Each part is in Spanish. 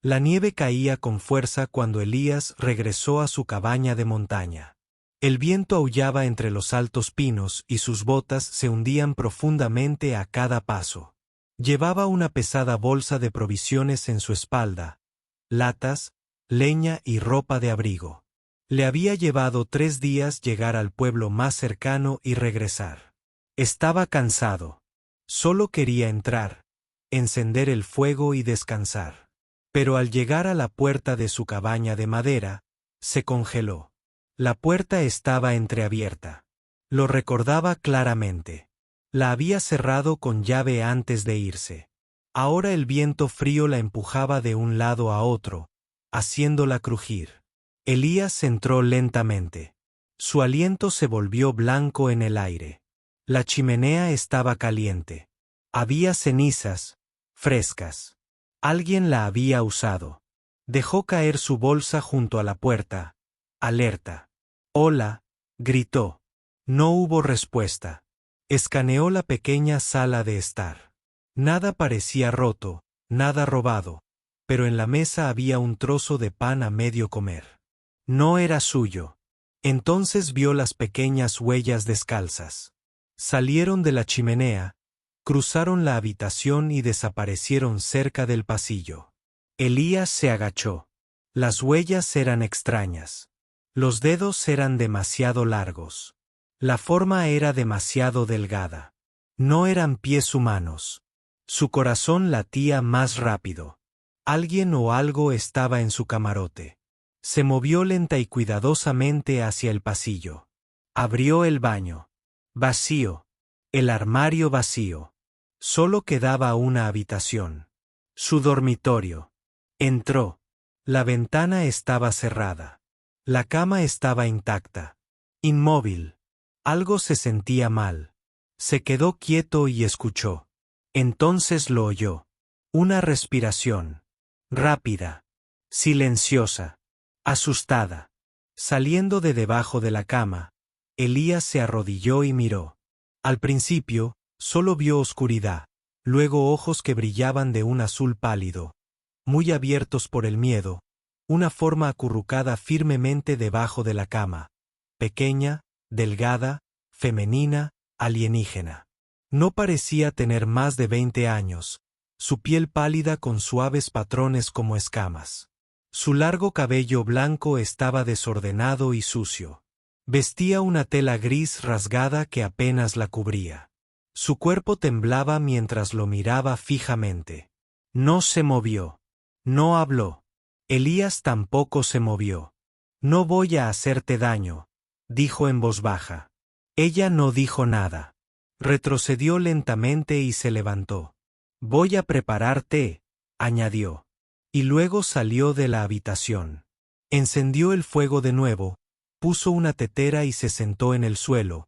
La nieve caía con fuerza cuando Elías regresó a su cabaña de montaña. El viento aullaba entre los altos pinos y sus botas se hundían profundamente a cada paso. Llevaba una pesada bolsa de provisiones en su espalda, latas, leña y ropa de abrigo. Le había llevado 3 días llegar al pueblo más cercano y regresar. Estaba cansado. Solo quería entrar, encender el fuego y descansar. Pero al llegar a la puerta de su cabaña de madera, se congeló. La puerta estaba entreabierta. Lo recordaba claramente. La había cerrado con llave antes de irse. Ahora el viento frío la empujaba de un lado a otro, haciéndola crujir. Elías entró lentamente. Su aliento se volvió blanco en el aire. La chimenea estaba caliente. Había cenizas, frescas. Alguien la había usado. Dejó caer su bolsa junto a la puerta. Alerta. «Hola», gritó. No hubo respuesta. Escaneó la pequeña sala de estar. Nada parecía roto, nada robado, pero en la mesa había un trozo de pan a medio comer. No era suyo. Entonces vio las pequeñas huellas descalzas. Salieron de la chimenea, cruzaron la habitación y desaparecieron cerca del pasillo. Elías se agachó. Las huellas eran extrañas. Los dedos eran demasiado largos. La forma era demasiado delgada. No eran pies humanos. Su corazón latía más rápido. Alguien o algo estaba en su camarote. Se movió lenta y cuidadosamente hacia el pasillo. Abrió el baño. Vacío. El armario vacío. Solo quedaba una habitación. Su dormitorio. Entró. La ventana estaba cerrada. La cama estaba intacta. Inmóvil. Algo se sentía mal. Se quedó quieto y escuchó. Entonces lo oyó. Una respiración. Rápida. Silenciosa. Asustada. Saliendo de debajo de la cama, Elías se arrodilló y miró. Al principio, solo vio oscuridad, luego ojos que brillaban de un azul pálido, muy abiertos por el miedo, una forma acurrucada firmemente debajo de la cama, pequeña, delgada, femenina, alienígena. No parecía tener más de 20 años, su piel pálida con suaves patrones como escamas. Su largo cabello blanco estaba desordenado y sucio. Vestía una tela gris rasgada que apenas la cubría. Su cuerpo temblaba mientras lo miraba fijamente. No se movió. No habló. Elías tampoco se movió. «No voy a hacerte daño», dijo en voz baja. Ella no dijo nada. Retrocedió lentamente y se levantó. «Voy a preparar té», añadió. Y luego salió de la habitación. Encendió el fuego de nuevo, puso una tetera y se sentó en el suelo,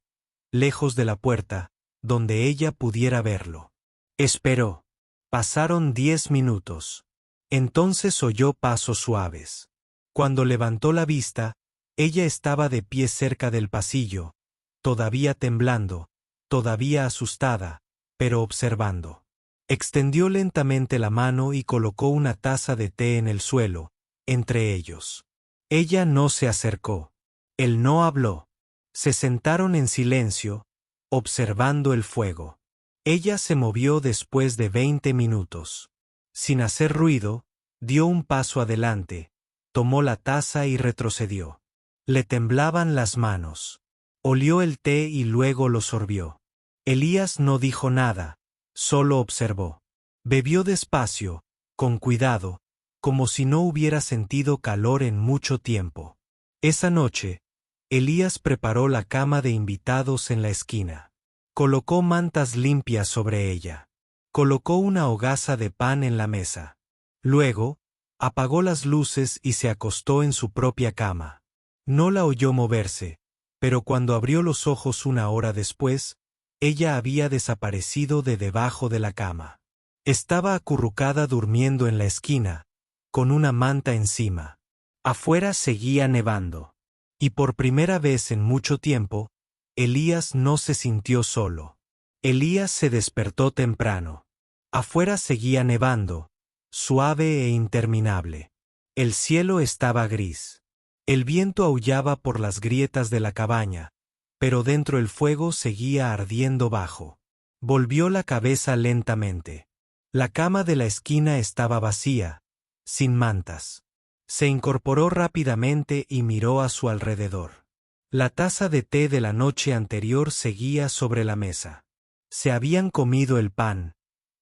lejos de la puerta, donde ella pudiera verlo. Esperó. Pasaron 10 minutos. Entonces oyó pasos suaves. Cuando levantó la vista, ella estaba de pie cerca del pasillo, todavía temblando, todavía asustada, pero observando. Extendió lentamente la mano y colocó una taza de té en el suelo, entre ellos. Ella no se acercó. Él no habló. Se sentaron en silencio, observando el fuego. Ella se movió después de 20 minutos. Sin hacer ruido, dio un paso adelante, tomó la taza y retrocedió. Le temblaban las manos. Olió el té y luego lo sorbió. Elías no dijo nada, solo observó. Bebió despacio, con cuidado, como si no hubiera sentido calor en mucho tiempo. Esa noche, Elías preparó la cama de invitados en la esquina. Colocó mantas limpias sobre ella. Colocó una hogaza de pan en la mesa. Luego, apagó las luces y se acostó en su propia cama. No la oyó moverse, pero cuando abrió los ojos una hora después, ella había desaparecido de debajo de la cama. Estaba acurrucada durmiendo en la esquina, con una manta encima. Afuera seguía nevando. Y por primera vez en mucho tiempo, Elías no se sintió solo. Elías se despertó temprano. Afuera seguía nevando, suave e interminable. El cielo estaba gris. El viento aullaba por las grietas de la cabaña, pero dentro el fuego seguía ardiendo bajo. Volvió la cabeza lentamente. La cama de la esquina estaba vacía, sin mantas. Se incorporó rápidamente y miró a su alrededor. La taza de té de la noche anterior seguía sobre la mesa. Se habían comido el pan,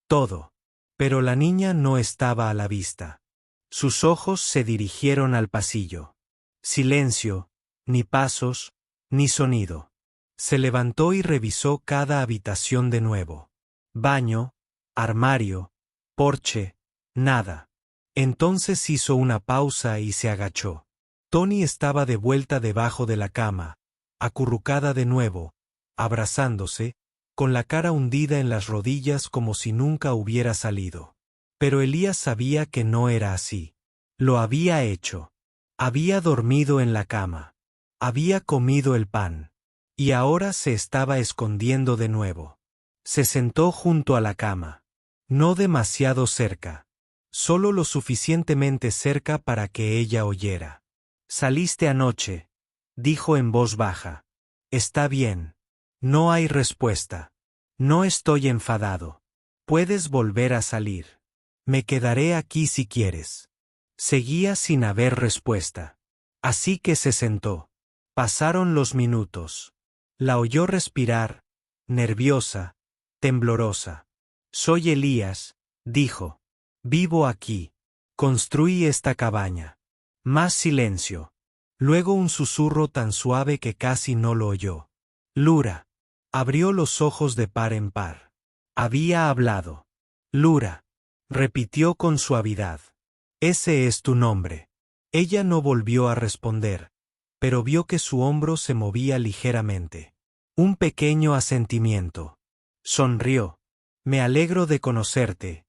todo. Pero la niña no estaba a la vista. Sus ojos se dirigieron al pasillo. Silencio, ni pasos, ni sonido. Se levantó y revisó cada habitación de nuevo. Baño, armario, porche, nada. Entonces hizo una pausa y se agachó. Toni estaba de vuelta debajo de la cama, acurrucada de nuevo, abrazándose, con la cara hundida en las rodillas como si nunca hubiera salido. Pero Elías sabía que no era así. Lo había hecho. Había dormido en la cama. Había comido el pan. Y ahora se estaba escondiendo de nuevo. Se sentó junto a la cama. No demasiado cerca. Solo lo suficientemente cerca para que ella oyera. «Saliste anoche», dijo en voz baja. «Está bien. No hay respuesta. No estoy enfadado. Puedes volver a salir. Me quedaré aquí si quieres». Seguía sin haber respuesta. Así que se sentó. Pasaron los minutos. La oyó respirar, nerviosa, temblorosa. «Soy Elías», dijo. «Vivo aquí. Construí esta cabaña». Más silencio. Luego un susurro tan suave que casi no lo oyó. «Lura». Abrió los ojos de par en par. Había hablado. «Lura», repitió con suavidad. «Ese es tu nombre». Ella no volvió a responder, pero vio que su hombro se movía ligeramente. Un pequeño asentimiento. Sonrió. «Me alegro de conocerte,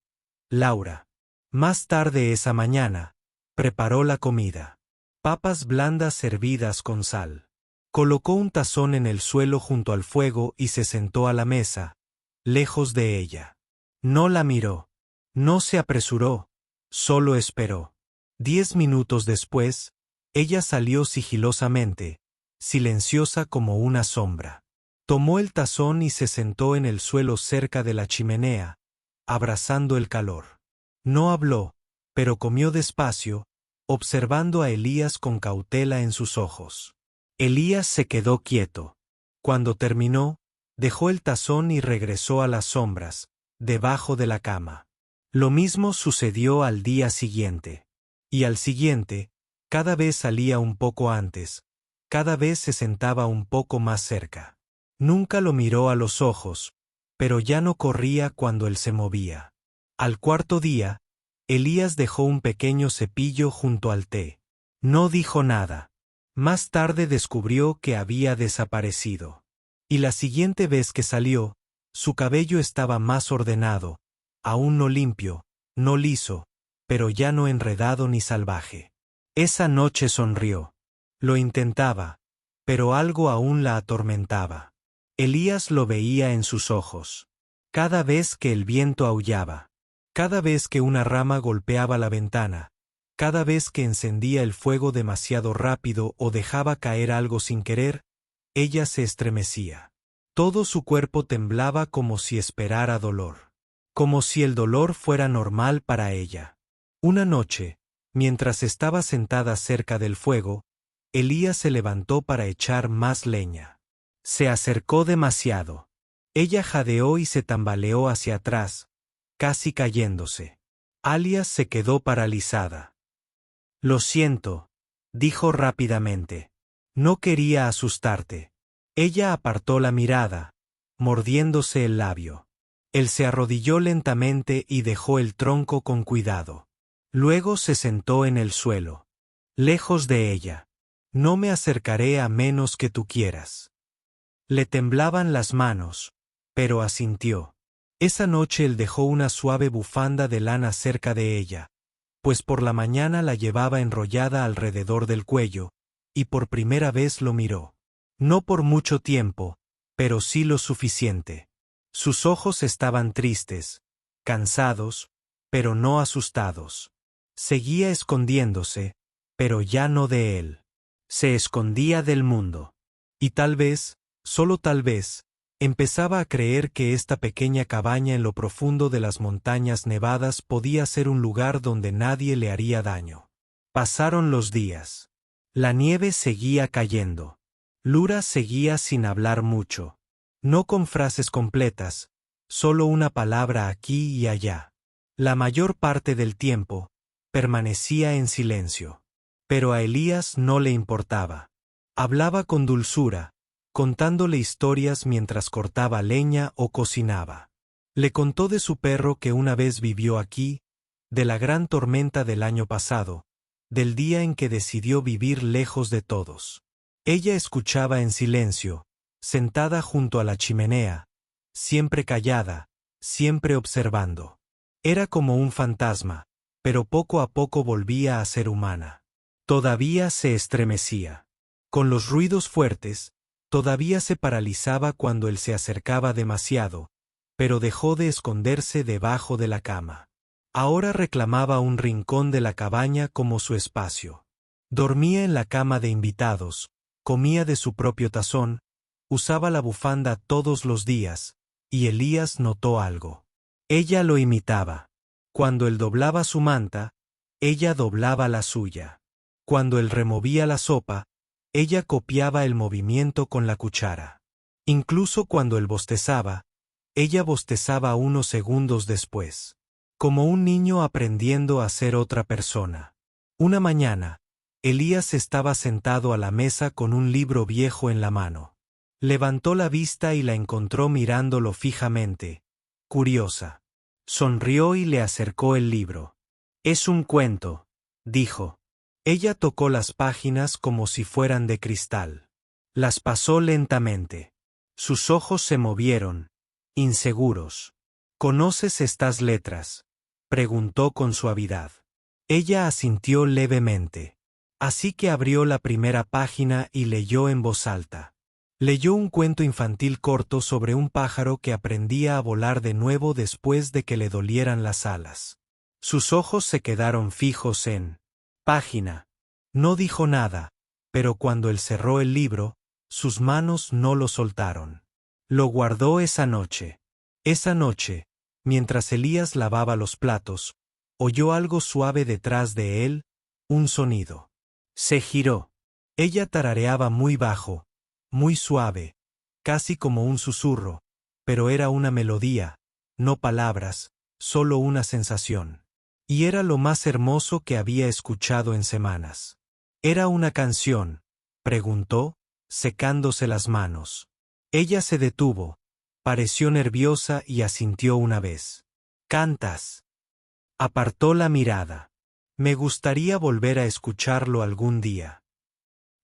Laura». Más tarde esa mañana, preparó la comida. Papas blandas servidas con sal. Colocó un tazón en el suelo junto al fuego y se sentó a la mesa, lejos de ella. No la miró. No se apresuró. Solo esperó. 10 minutos después, ella salió sigilosamente, silenciosa como una sombra. Tomó el tazón y se sentó en el suelo cerca de la chimenea, abrazando el calor. No habló, pero comió despacio, observando a Elías con cautela en sus ojos. Elías se quedó quieto. Cuando terminó, dejó el tazón y regresó a las sombras, debajo de la cama. Lo mismo sucedió al día siguiente. Y al siguiente, cada vez salía un poco antes, cada vez se sentaba un poco más cerca. Nunca lo miró a los ojos, pero ya no corría cuando él se movía. Al cuarto día, Elías dejó un pequeño cepillo junto al té. No dijo nada. Más tarde descubrió que había desaparecido. Y la siguiente vez que salió, su cabello estaba más ordenado, aún no limpio, no liso, pero ya no enredado ni salvaje. Esa noche sonrió. Lo intentaba, pero algo aún la atormentaba. Elías lo veía en sus ojos. Cada vez que el viento aullaba, cada vez que una rama golpeaba la ventana, cada vez que encendía el fuego demasiado rápido o dejaba caer algo sin querer, ella se estremecía. Todo su cuerpo temblaba como si esperara dolor. Como si el dolor fuera normal para ella. Una noche, mientras estaba sentada cerca del fuego, Elías se levantó para echar más leña. Se acercó demasiado. Ella jadeó y se tambaleó hacia atrás, casi cayéndose. Alias se quedó paralizada. «Lo siento», dijo rápidamente. «No quería asustarte». Ella apartó la mirada, mordiéndose el labio. Él se arrodilló lentamente y dejó el tronco con cuidado. Luego se sentó en el suelo, lejos de ella. «No me acercaré a menos que tú quieras». Le temblaban las manos, pero asintió. Esa noche él dejó una suave bufanda de lana cerca de ella, pues por la mañana la llevaba enrollada alrededor del cuello, y por primera vez lo miró. No por mucho tiempo, pero sí lo suficiente. Sus ojos estaban tristes, cansados, pero no asustados. Seguía escondiéndose, pero ya no de él. Se escondía del mundo. Y tal vez, solo tal vez, empezaba a creer que esta pequeña cabaña en lo profundo de las montañas nevadas podía ser un lugar donde nadie le haría daño. Pasaron los días. La nieve seguía cayendo. Lura seguía sin hablar mucho. No con frases completas, solo una palabra aquí y allá. La mayor parte del tiempo, permanecía en silencio. Pero a Elías no le importaba. Hablaba con dulzura, contándole historias mientras cortaba leña o cocinaba. Le contó de su perro que una vez vivió aquí, de la gran tormenta del año pasado, del día en que decidió vivir lejos de todos. Ella escuchaba en silencio, sentada junto a la chimenea, siempre callada, siempre observando. Era como un fantasma, pero poco a poco volvía a ser humana. Todavía se estremecía. Con los ruidos fuertes, todavía se paralizaba cuando él se acercaba demasiado, pero dejó de esconderse debajo de la cama. Ahora reclamaba un rincón de la cabaña como su espacio. Dormía en la cama de invitados, comía de su propio tazón, usaba la bufanda todos los días, y Elías notó algo. Ella lo imitaba. Cuando él doblaba su manta, ella doblaba la suya. Cuando él removía la sopa, ella copiaba el movimiento con la cuchara. Incluso cuando él bostezaba, ella bostezaba unos segundos después. Como un niño aprendiendo a ser otra persona. Una mañana, Elías estaba sentado a la mesa con un libro viejo en la mano. Levantó la vista y la encontró mirándolo fijamente, curiosa. Sonrió y le acercó el libro. «Es un cuento», dijo. Ella tocó las páginas como si fueran de cristal. Las pasó lentamente. Sus ojos se movieron, inseguros. «¿Conoces estas letras?», preguntó con suavidad. Ella asintió levemente. Así que abrió la primera página y leyó en voz alta. Leyó un cuento infantil corto sobre un pájaro que aprendía a volar de nuevo después de que le dolieran las alas. Sus ojos se quedaron fijos en página. No dijo nada, pero cuando él cerró el libro, sus manos no lo soltaron. Lo guardó esa noche. Esa noche, mientras Elías lavaba los platos, oyó algo suave detrás de él, un sonido. Se giró. Ella tarareaba muy bajo, muy suave, casi como un susurro, pero era una melodía, no palabras, solo una sensación. Y era lo más hermoso que había escuchado en semanas. ¿Era una canción?, preguntó, secándose las manos. Ella se detuvo, pareció nerviosa y asintió una vez. «¿Cantas?». Apartó la mirada. «Me gustaría volver a escucharlo algún día».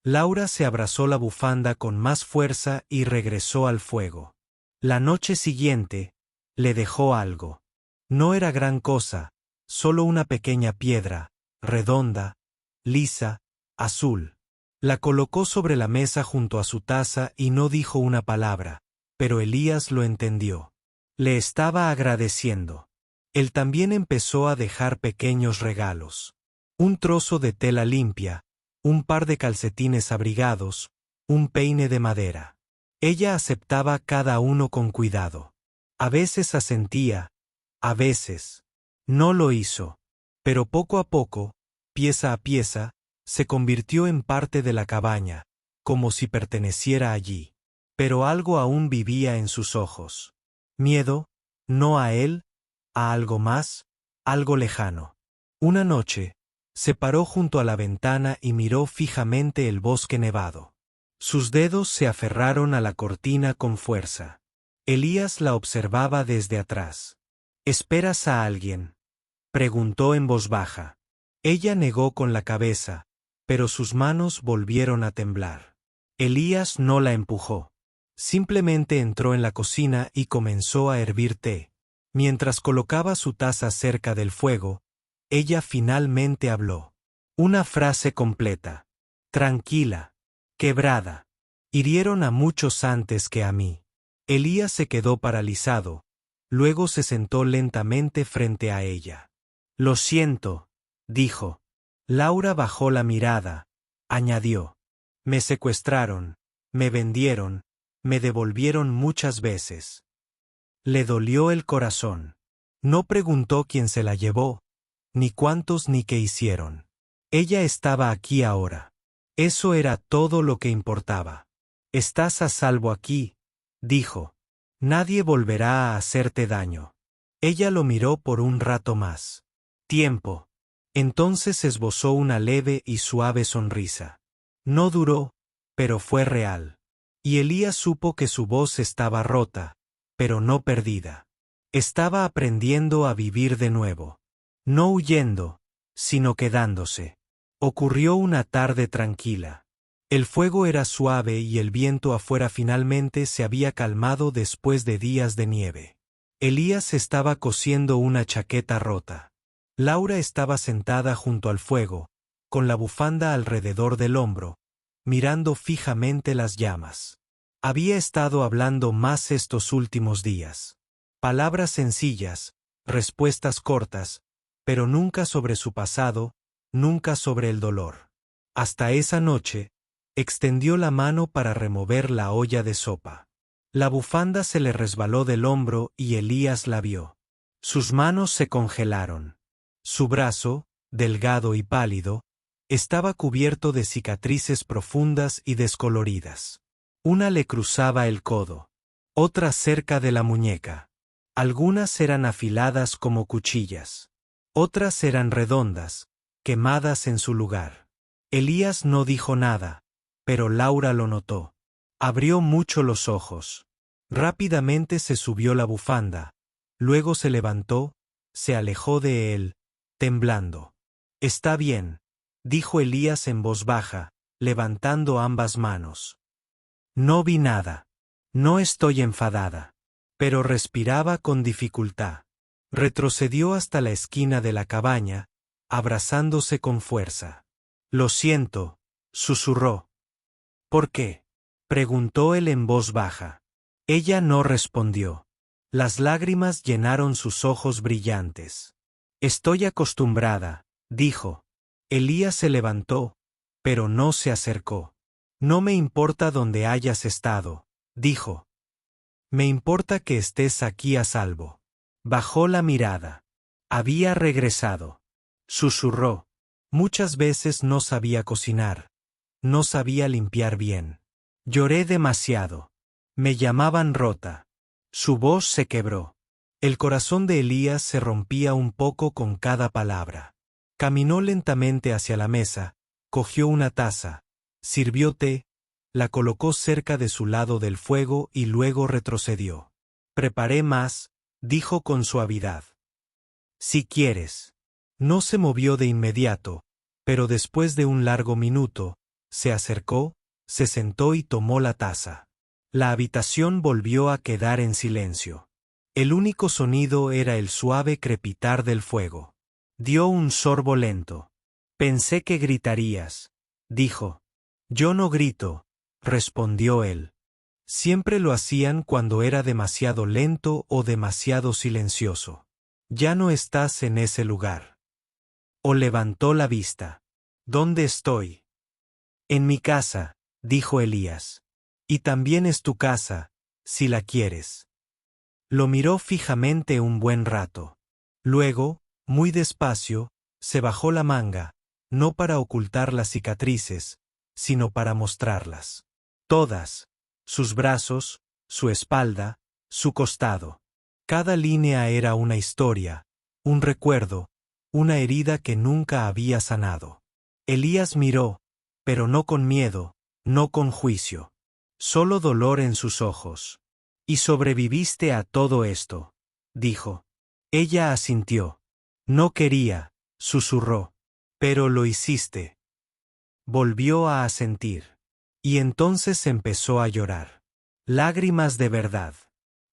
Laura se abrazó la bufanda con más fuerza y regresó al fuego. La noche siguiente, le dejó algo. No era gran cosa, solo una pequeña piedra, redonda, lisa, azul. La colocó sobre la mesa junto a su taza y no dijo una palabra, pero Elías lo entendió. Le estaba agradeciendo. Él también empezó a dejar pequeños regalos. Un trozo de tela limpia, un par de calcetines abrigados, un peine de madera. Ella aceptaba cada uno con cuidado. A veces asentía, a veces. No lo hizo. Pero poco a poco, pieza a pieza, se convirtió en parte de la cabaña, como si perteneciera allí. Pero algo aún vivía en sus ojos. Miedo, no a él, a algo más, algo lejano. Una noche, se paró junto a la ventana y miró fijamente el bosque nevado. Sus dedos se aferraron a la cortina con fuerza. Elías la observaba desde atrás. «¿Esperas a alguien?», preguntó en voz baja. Ella negó con la cabeza, pero sus manos volvieron a temblar. Elías no la empujó. Simplemente entró en la cocina y comenzó a hervir té. Mientras colocaba su taza cerca del fuego, ella finalmente habló. Una frase completa. «Tranquila. Quebrada. Hirieron a muchos antes que a mí». Elías se quedó paralizado, luego se sentó lentamente frente a ella. Lo siento, dijo. Laura bajó la mirada. Añadió. Me secuestraron, me vendieron, me devolvieron muchas veces. Le dolió el corazón. No preguntó quién se la llevó, ni cuántos ni qué hicieron. Ella estaba aquí ahora. Eso era todo lo que importaba. Estás a salvo aquí, dijo. Nadie volverá a hacerte daño. Ella lo miró por un rato más. Tiempo. Entonces esbozó una leve y suave sonrisa. No duró, pero fue real. Y Elías supo que su voz estaba rota, pero no perdida. Estaba aprendiendo a vivir de nuevo. No huyendo, sino quedándose. Ocurrió una tarde tranquila. El fuego era suave y el viento afuera finalmente se había calmado después de días de nieve. Elías estaba cosiendo una chaqueta rota. Laura estaba sentada junto al fuego, con la bufanda alrededor del hombro, mirando fijamente las llamas. Había estado hablando más estos últimos días. Palabras sencillas, respuestas cortas, pero nunca sobre su pasado, nunca sobre el dolor. Hasta esa noche, extendió la mano para remover la olla de sopa. La bufanda se le resbaló del hombro y Elías la vio. Sus manos se congelaron. Su brazo, delgado y pálido, estaba cubierto de cicatrices profundas y descoloridas. Una le cruzaba el codo, otra cerca de la muñeca. Algunas eran afiladas como cuchillas. Otras eran redondas, quemadas en su lugar. Elías no dijo nada, pero Laura lo notó. Abrió mucho los ojos. Rápidamente se subió la bufanda. Luego se levantó, se alejó de él, temblando. Está bien, dijo Elías en voz baja, levantando ambas manos. No vi nada. No estoy enfadada. Pero respiraba con dificultad. Retrocedió hasta la esquina de la cabaña, abrazándose con fuerza. Lo siento, susurró. ¿Por qué? Preguntó él en voz baja. Ella no respondió. Las lágrimas llenaron sus ojos brillantes. Estoy acostumbrada, dijo. Elías se levantó, pero no se acercó. No me importa dónde hayas estado, dijo. Me importa que estés aquí a salvo. Bajó la mirada. Había regresado. Susurró. Muchas veces no sabía cocinar. No sabía limpiar bien. Lloré demasiado. Me llamaban rota. Su voz se quebró. El corazón de Elías se rompía un poco con cada palabra. Caminó lentamente hacia la mesa, cogió una taza, sirvió té, la colocó cerca de su lado del fuego y luego retrocedió. Preparé más, dijo con suavidad. Si quieres. No se movió de inmediato, pero después de un largo minuto, se acercó, se sentó y tomó la taza. La habitación volvió a quedar en silencio. El único sonido era el suave crepitar del fuego. Dio un sorbo lento. Pensé que gritarías, dijo. Yo no grito, respondió él. Siempre lo hacían cuando era demasiado lento o demasiado silencioso. Ya no estás en ese lugar. O levantó la vista. ¿Dónde estoy? En mi casa, dijo Elías. Y también es tu casa, si la quieres. Lo miró fijamente un buen rato. Luego, muy despacio, se bajó la manga, no para ocultar las cicatrices, sino para mostrarlas. Todas, sus brazos, su espalda, su costado. Cada línea era una historia, un recuerdo, una herida que nunca había sanado. Elías miró, pero no con miedo, no con juicio. Solo dolor en sus ojos. Y sobreviviste a todo esto, dijo. Ella asintió. No quería, susurró. Pero lo hiciste. Volvió a asentir. Y entonces empezó a llorar. Lágrimas de verdad.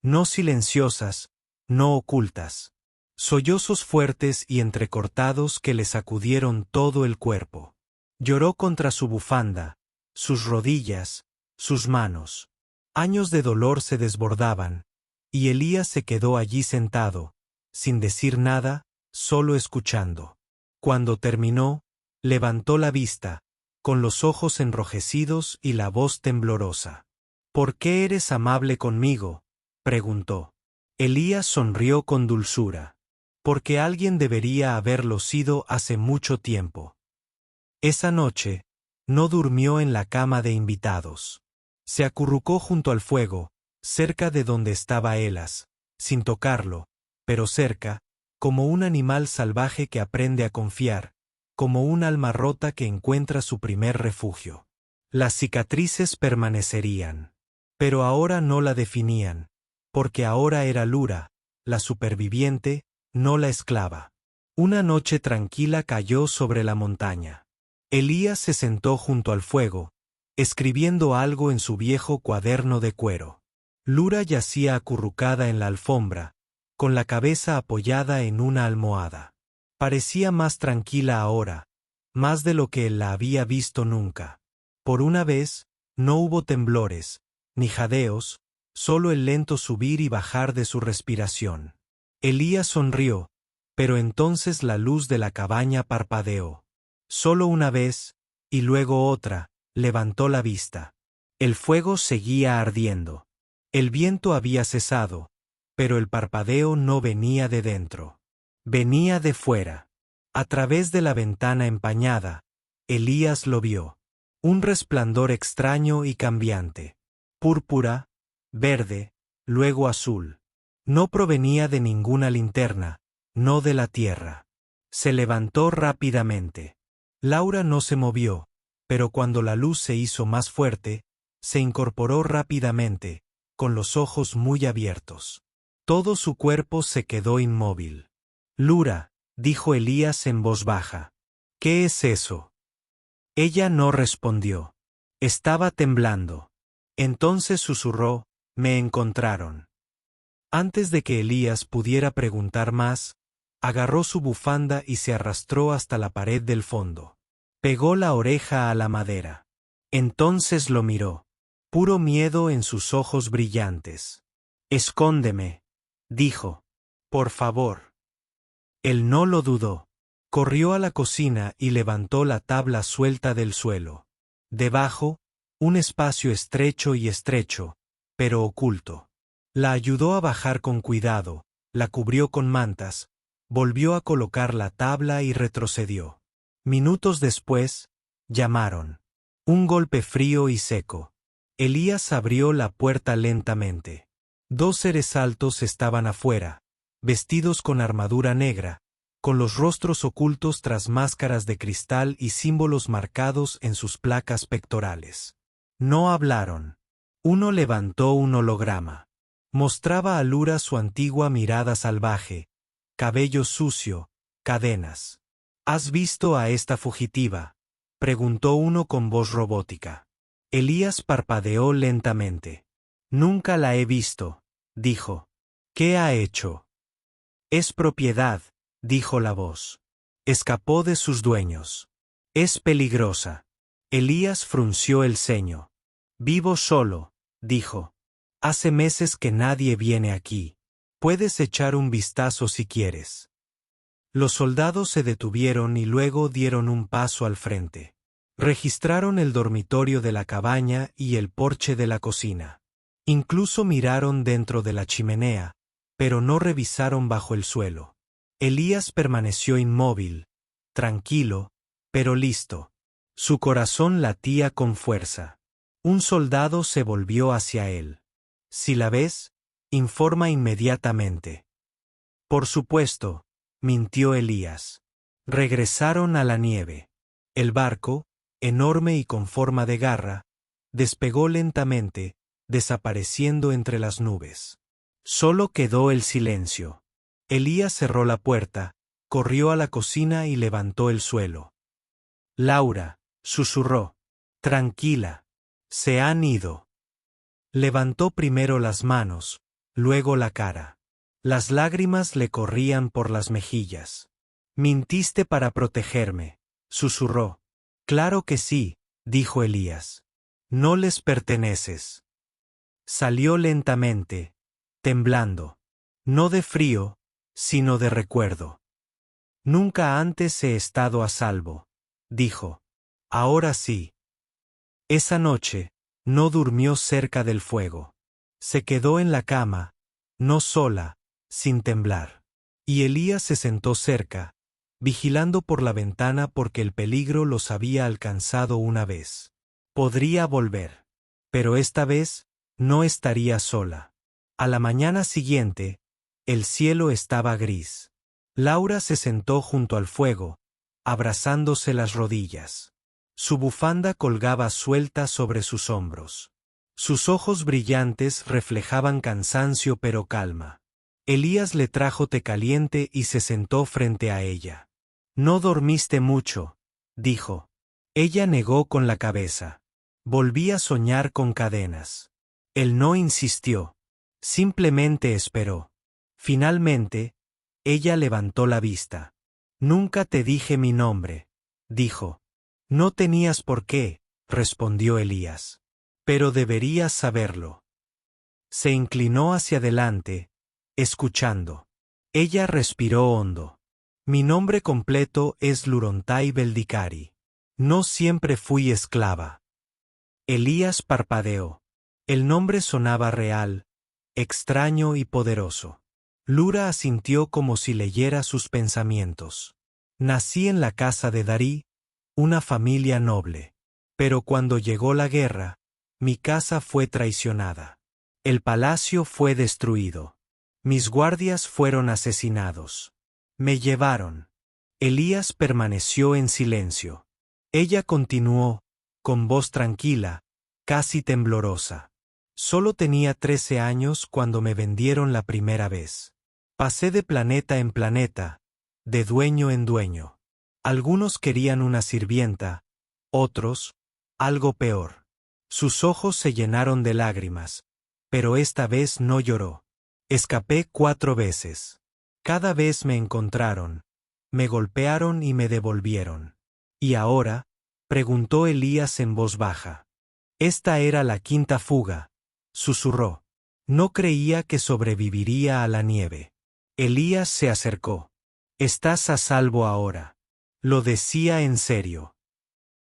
No silenciosas, no ocultas. Sollozos fuertes y entrecortados que le sacudieron todo el cuerpo. Lloró contra su bufanda, sus rodillas, sus manos. Años de dolor se desbordaban, y Elías se quedó allí sentado, sin decir nada, solo escuchando. Cuando terminó, levantó la vista, con los ojos enrojecidos y la voz temblorosa. «¿Por qué eres amable conmigo?», preguntó. Elías sonrió con dulzura. «Porque alguien debería haberlo sido hace mucho tiempo». Esa noche, no durmió en la cama de invitados. Se acurrucó junto al fuego, cerca de donde estaba Elas, sin tocarlo, pero cerca, como un animal salvaje que aprende a confiar, como un alma rota que encuentra su primer refugio. Las cicatrices permanecerían. Pero ahora no la definían, porque ahora era Lura, la superviviente, no la esclava. Una noche tranquila cayó sobre la montaña. Elías se sentó junto al fuego, escribiendo algo en su viejo cuaderno de cuero. Lura yacía acurrucada en la alfombra, con la cabeza apoyada en una almohada. Parecía más tranquila ahora, más de lo que él la había visto nunca. Por una vez, no hubo temblores, ni jadeos, solo el lento subir y bajar de su respiración. Elías sonrió, pero entonces la luz de la cabaña parpadeó. Solo una vez, y luego otra, levantó la vista. El fuego seguía ardiendo. El viento había cesado, pero el parpadeo no venía de dentro. Venía de fuera. A través de la ventana empañada, Elías lo vio. Un resplandor extraño y cambiante. Púrpura, verde, luego azul. No provenía de ninguna linterna, no de la tierra. Se levantó rápidamente. Laura no se movió, pero cuando la luz se hizo más fuerte, se incorporó rápidamente, con los ojos muy abiertos. Todo su cuerpo se quedó inmóvil. «Lura», dijo Elías en voz baja. «¿Qué es eso?». Ella no respondió. Estaba temblando. Entonces susurró: «Me encontraron». Antes de que Elías pudiera preguntar más, agarró su bufanda y se arrastró hasta la pared del fondo. Pegó la oreja a la madera. Entonces lo miró. Puro miedo en sus ojos brillantes. «Escóndeme», dijo. «Por favor». Él no lo dudó. Corrió a la cocina y levantó la tabla suelta del suelo. Debajo, un espacio estrecho, pero oculto. La ayudó a bajar con cuidado, la cubrió con mantas, volvió a colocar la tabla y retrocedió. Minutos después, llamaron. Un golpe frío y seco. Elías abrió la puerta lentamente. 2 seres altos estaban afuera, vestidos con armadura negra, con los rostros ocultos tras máscaras de cristal y símbolos marcados en sus placas pectorales. No hablaron. Uno levantó un holograma. Mostraba a Lura su antigua mirada salvaje, cabello sucio, cadenas. «¿Has visto a esta fugitiva?», preguntó uno con voz robótica. Elías parpadeó lentamente. «Nunca la he visto», dijo. «¿Qué ha hecho?». «Es propiedad», dijo la voz. «Escapó de sus dueños. Es peligrosa». Elías frunció el ceño. «Vivo solo», dijo. «Hace meses que nadie viene aquí. Puedes echar un vistazo si quieres». Los soldados se detuvieron y luego dieron un paso al frente. Registraron el dormitorio de la cabaña y el porche de la cocina. Incluso miraron dentro de la chimenea, pero no revisaron bajo el suelo. Elías permaneció inmóvil, tranquilo, pero listo. Su corazón latía con fuerza. Un soldado se volvió hacia él. «Si la ves, informa inmediatamente». «Por supuesto», mintió Elías. Regresaron a la nieve. El barco, enorme y con forma de garra, despegó lentamente, desapareciendo entre las nubes. Solo quedó el silencio. Elías cerró la puerta, corrió a la cocina y levantó el suelo. «Laura», susurró. «Tranquila. Se han ido». Levantó primero las manos, luego la cara. Las lágrimas le corrían por las mejillas. «Mintiste para protegerme», susurró. «Claro que sí», dijo Elías. «No les perteneces». Salió lentamente, temblando. No de frío, sino de recuerdo. Nunca antes he estado a salvo, dijo. Ahora sí. Esa noche, no durmió cerca del fuego. Se quedó en la cama, no sola, sin temblar. Y Elías se sentó cerca, vigilando por la ventana porque el peligro los había alcanzado una vez. Podría volver. Pero esta vez, no estaría sola. A la mañana siguiente, el cielo estaba gris. Laura se sentó junto al fuego, abrazándose las rodillas. Su bufanda colgaba suelta sobre sus hombros. Sus ojos brillantes reflejaban cansancio pero calma. Elías le trajo té caliente y se sentó frente a ella. «No dormiste mucho», dijo. Ella negó con la cabeza. Volví a soñar con cadenas. Él no insistió. Simplemente esperó. Finalmente, ella levantó la vista. «Nunca te dije mi nombre», dijo. «No tenías por qué», respondió Elías. «Pero deberías saberlo». Se inclinó hacia adelante, escuchando. Ella respiró hondo. «Mi nombre completo es Lurontai Beldicari. No siempre fui esclava». Elías parpadeó. El nombre sonaba real, extraño y poderoso. Lura asintió como si leyera sus pensamientos. «Nací en la casa de Darí, una familia noble. Pero cuando llegó la guerra, mi casa fue traicionada. El palacio fue destruido. Mis guardias fueron asesinados. Me llevaron». Elías permaneció en silencio. Ella continuó, con voz tranquila, casi temblorosa. «Solo tenía 13 años cuando me vendieron la primera vez. Pasé de planeta en planeta, de dueño en dueño. Algunos querían una sirvienta, otros, algo peor». Sus ojos se llenaron de lágrimas, pero esta vez no lloró. «Escapé 4 veces. Cada vez me encontraron, me golpearon y me devolvieron». «¿Y ahora?», preguntó Elías en voz baja. «Esta era la 5ª fuga», susurró. No creía que sobreviviría a la nieve. Elías se acercó. «Estás a salvo ahora». Lo decía en serio.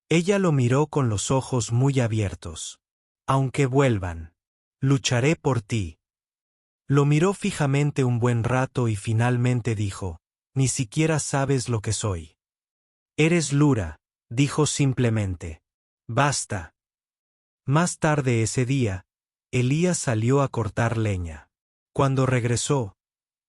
Ella lo miró con los ojos muy abiertos. «Aunque vuelvan, lucharé por ti». Lo miró fijamente un buen rato y finalmente dijo: «Ni siquiera sabes lo que soy». «Eres Lura», dijo simplemente. «Basta». Más tarde ese día, Elías salió a cortar leña. Cuando regresó,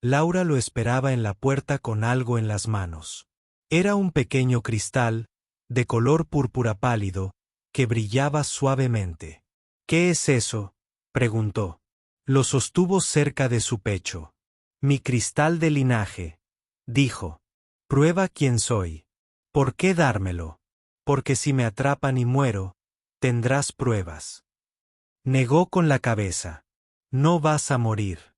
Laura lo esperaba en la puerta con algo en las manos. Era un pequeño cristal, de color púrpura pálido, que brillaba suavemente. «¿Qué es eso?», preguntó. Lo sostuvo cerca de su pecho. «Mi cristal de linaje», dijo. «Prueba quién soy». «¿Por qué dármelo?». «Porque si me atrapan y muero, tendrás pruebas». Negó con la cabeza. «No vas a morir».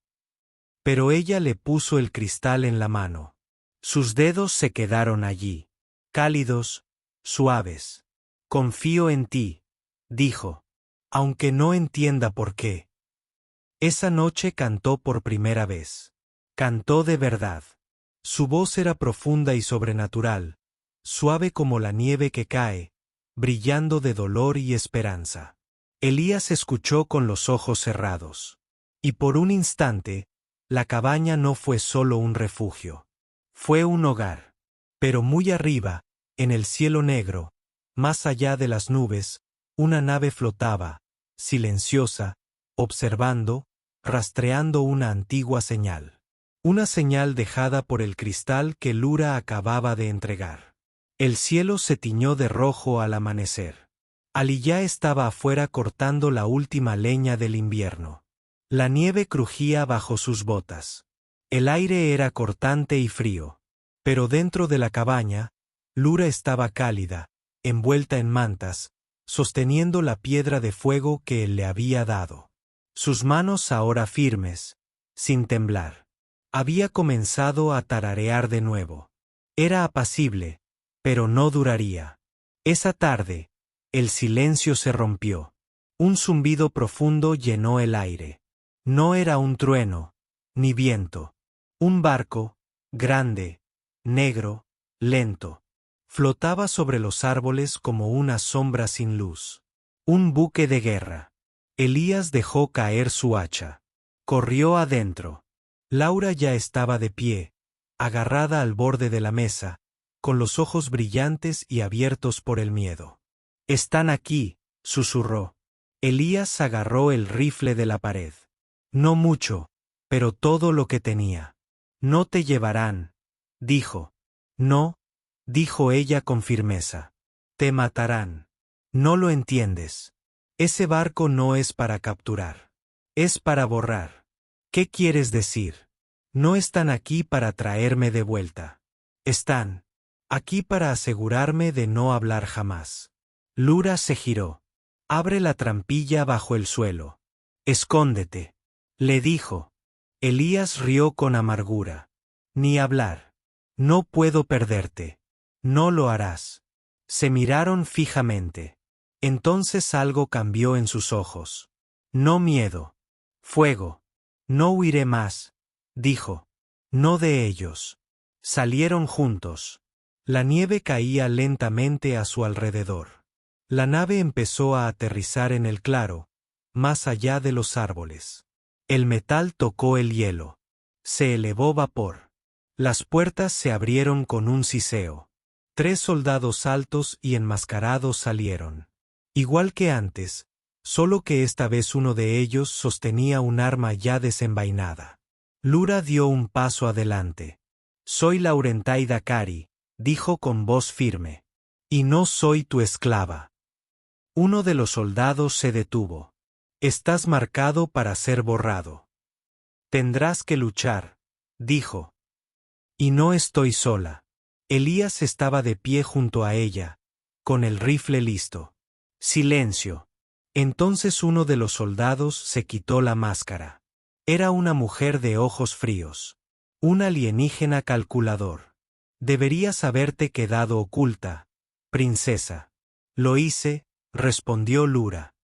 Pero ella le puso el cristal en la mano. Sus dedos se quedaron allí, cálidos, suaves. «Confío en ti», dijo, aunque no entienda por qué. Esa noche cantó por primera vez. Cantó de verdad. Su voz era profunda y sobrenatural, suave como la nieve que cae, brillando de dolor y esperanza. Elías escuchó con los ojos cerrados. Y por un instante, la cabaña no fue solo un refugio. Fue un hogar. Pero muy arriba, en el cielo negro, más allá de las nubes, una nave flotaba, silenciosa, observando, rastreando una antigua señal. Una señal dejada por el cristal que Lura acababa de entregar. El cielo se tiñó de rojo al amanecer. Aliyah estaba afuera cortando la última leña del invierno. La nieve crujía bajo sus botas. El aire era cortante y frío. Pero dentro de la cabaña, Lura estaba cálida, envuelta en mantas, sosteniendo la piedra de fuego que él le había dado. Sus manos ahora firmes, sin temblar. Había comenzado a tararear de nuevo. Era apacible, pero no duraría. Esa tarde, el silencio se rompió. Un zumbido profundo llenó el aire. No era un trueno, ni viento. Un barco, grande, negro, lento. Flotaba sobre los árboles como una sombra sin luz. Un buque de guerra. Elías dejó caer su hacha. Corrió adentro. Laura ya estaba de pie, agarrada al borde de la mesa, con los ojos brillantes y abiertos por el miedo. «Están aquí», susurró. Elías agarró el rifle de la pared. «No mucho, pero todo lo que tenía». «No te llevarán», dijo. «No», dijo ella con firmeza. «Te matarán». «No lo entiendes. Ese barco no es para capturar. Es para borrar». «¿Qué quieres decir?» «No están aquí para traerme de vuelta. Están aquí para asegurarme de no hablar jamás». Lura se giró. «Abre la trampilla bajo el suelo. Escóndete», le dijo. Elías rió con amargura. «Ni hablar. No puedo perderte. No lo harás». Se miraron fijamente. Entonces algo cambió en sus ojos. No miedo. Fuego. «No huiré más», dijo. «No de ellos». Salieron juntos. La nieve caía lentamente a su alrededor. La nave empezó a aterrizar en el claro, más allá de los árboles. El metal tocó el hielo. Se elevó vapor. Las puertas se abrieron con un siseo. 3 soldados altos y enmascarados salieron. Igual que antes, solo que esta vez uno de ellos sostenía un arma ya desenvainada. Lura dio un paso adelante. «Soy Laurentaida Cari», dijo con voz firme. «Y no soy tu esclava». Uno de los soldados se detuvo. «Estás marcado para ser borrado. Tendrás que luchar», dijo. «Y no estoy sola». Elías estaba de pie junto a ella, con el rifle listo. Silencio. Entonces uno de los soldados se quitó la máscara. Era una mujer de ojos fríos. Un alienígena calculador. «Deberías haberte quedado oculta, princesa». «Lo hice», respondió Lura.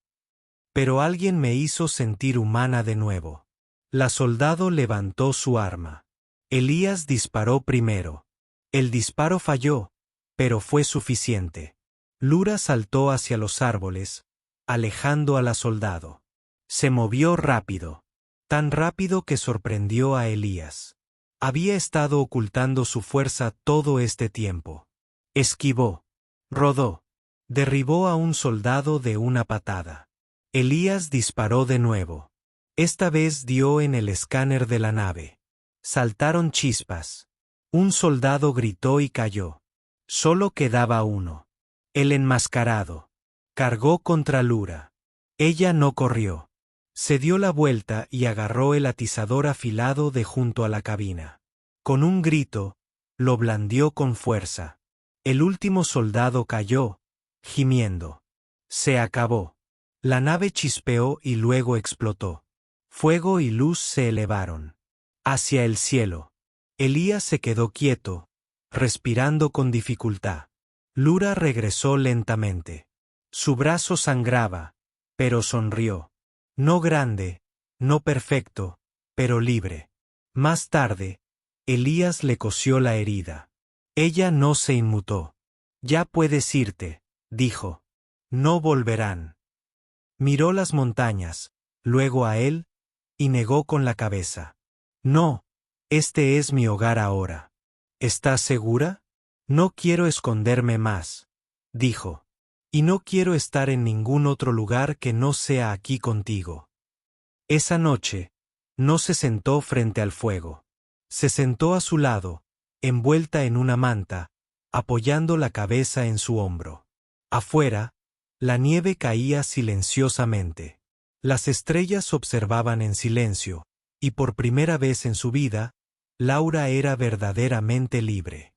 «Pero alguien me hizo sentir humana de nuevo». La soldado levantó su arma. Elías disparó primero. El disparo falló, pero fue suficiente. Lura saltó hacia los árboles, alejando a la soldado. Se movió rápido. Tan rápido que sorprendió a Elías. Había estado ocultando su fuerza todo este tiempo. Esquivó. Rodó. Derribó a un soldado de una patada. Elías disparó de nuevo. Esta vez dio en el escáner de la nave. Saltaron chispas. Un soldado gritó y cayó. Solo quedaba uno. El enmascarado. Cargó contra Lura. Ella no corrió. Se dio la vuelta y agarró el atizador afilado de junto a la cabina. Con un grito, lo blandió con fuerza. El último soldado cayó, gimiendo. Se acabó. La nave chispeó y luego explotó. Fuego y luz se elevaron. Hacia el cielo. Elías se quedó quieto, respirando con dificultad. Lura regresó lentamente. Su brazo sangraba, pero sonrió. No grande, no perfecto, pero libre. Más tarde, Elías le cosió la herida. Ella no se inmutó. «Ya puedes irte», dijo. «No volverán». Miró las montañas, luego a él, y negó con la cabeza. «No, este es mi hogar ahora». «¿Estás segura?» «No quiero esconderme más», dijo. «Y no quiero estar en ningún otro lugar que no sea aquí contigo». Esa noche, no se sentó frente al fuego. Se sentó a su lado, envuelta en una manta, apoyando la cabeza en su hombro. Afuera, la nieve caía silenciosamente. Las estrellas observaban en silencio, y por primera vez en su vida, Laura era verdaderamente libre.